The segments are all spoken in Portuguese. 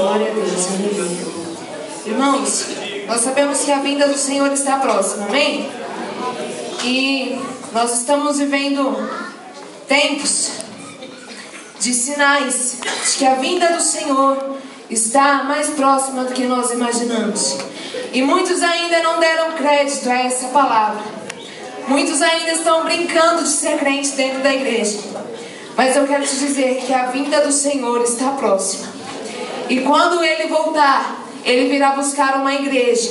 Glória a Deus. Aleluia. Irmãos, nós sabemos que a vinda do Senhor está próxima, amém? E nós estamos vivendo tempos de sinais de que a vinda do Senhor está mais próxima do que nós imaginamos. E muitos ainda não deram crédito a essa palavra. Muitos ainda estão brincando de ser crente dentro da igreja. Mas eu quero te dizer que a vinda do Senhor está próxima. E quando Ele voltar, Ele virá buscar uma igreja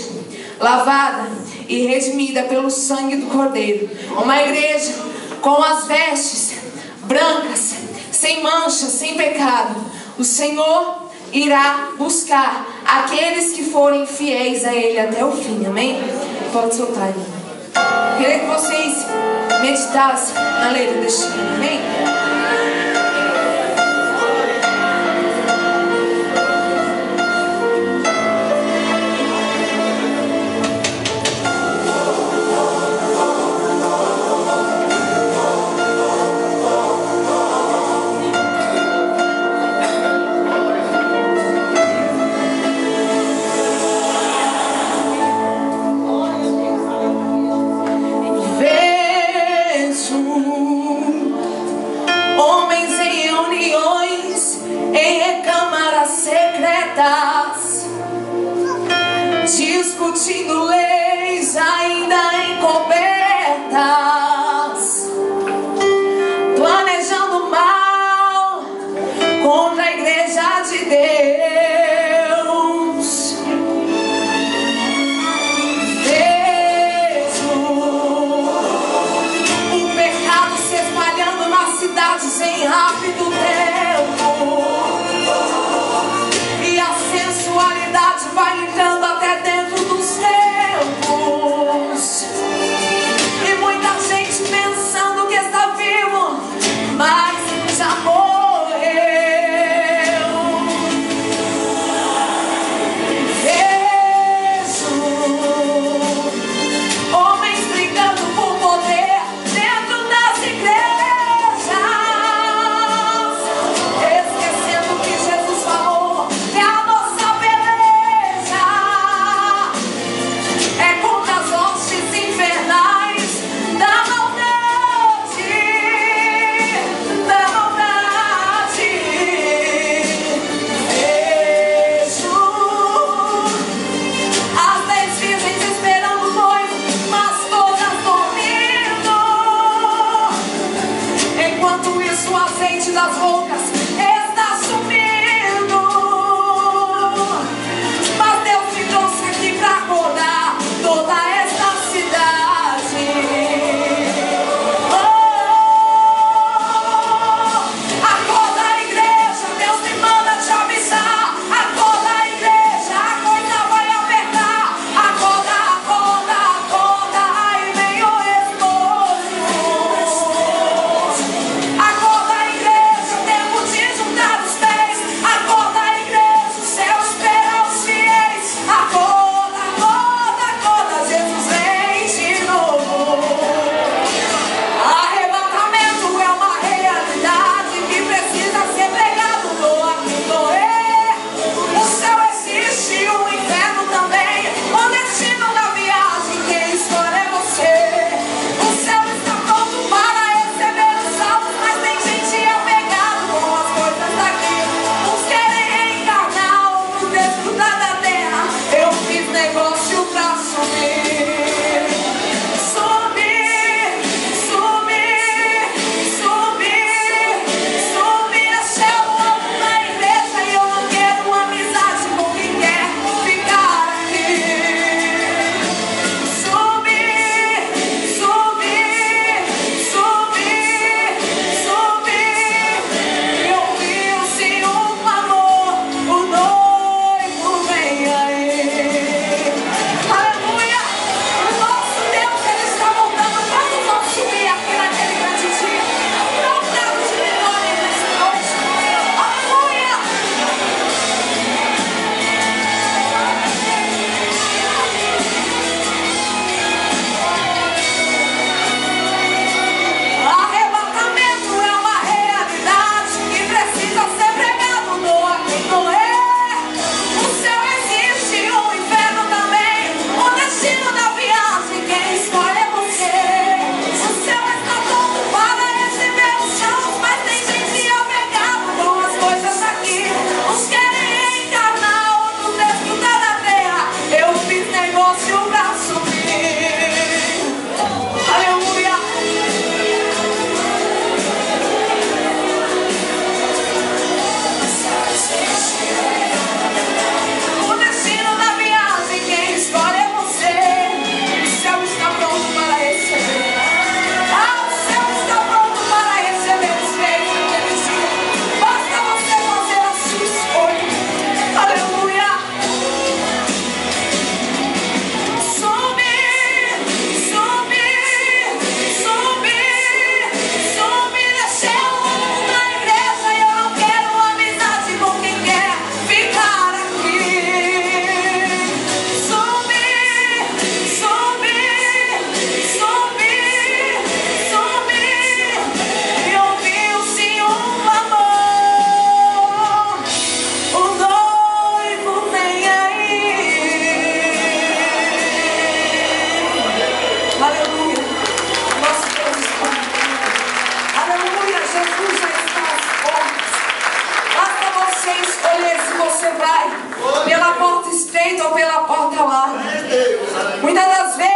lavada e redimida pelo sangue do Cordeiro. Uma igreja com as vestes brancas, sem mancha, sem pecado. O Senhor irá buscar aqueles que forem fiéis a Ele até o fim, amém? Pode soltar, irmão. Queria que vocês meditassem na letra deste hino, amém? Discutindo leis ainda encobertas, planejando mal contra a igreja de Deus. Vejo o pecado se espalhando nas cidades em rápido tempo, e a sensualidade vai entrando até dentro dos tempos. E muita gente pensando que está vivo, mas já morreu. Vejo homens brigando por poder dentro das igrejas, esquecendo que Jesus falou que a nossa beleza é contra as hostes infernais da maldade, da maldade. Vejo as 10 virgens esperando o noivo, mas todas dormindo. Enquanto isso, o azeite das bocas está sumindo. Mas Deus me trouxe aqui para acordar toda esta cidade. Oh, acorda, igreja, Deus me manda te avisar. Acorda, igreja, a coisa vai apertar. Acorda, acorda, acorda, aí vem o esposo. Acorda, igreja, tempo de Pai, pela porta estreita ou pela porta larga. Muitas das vezes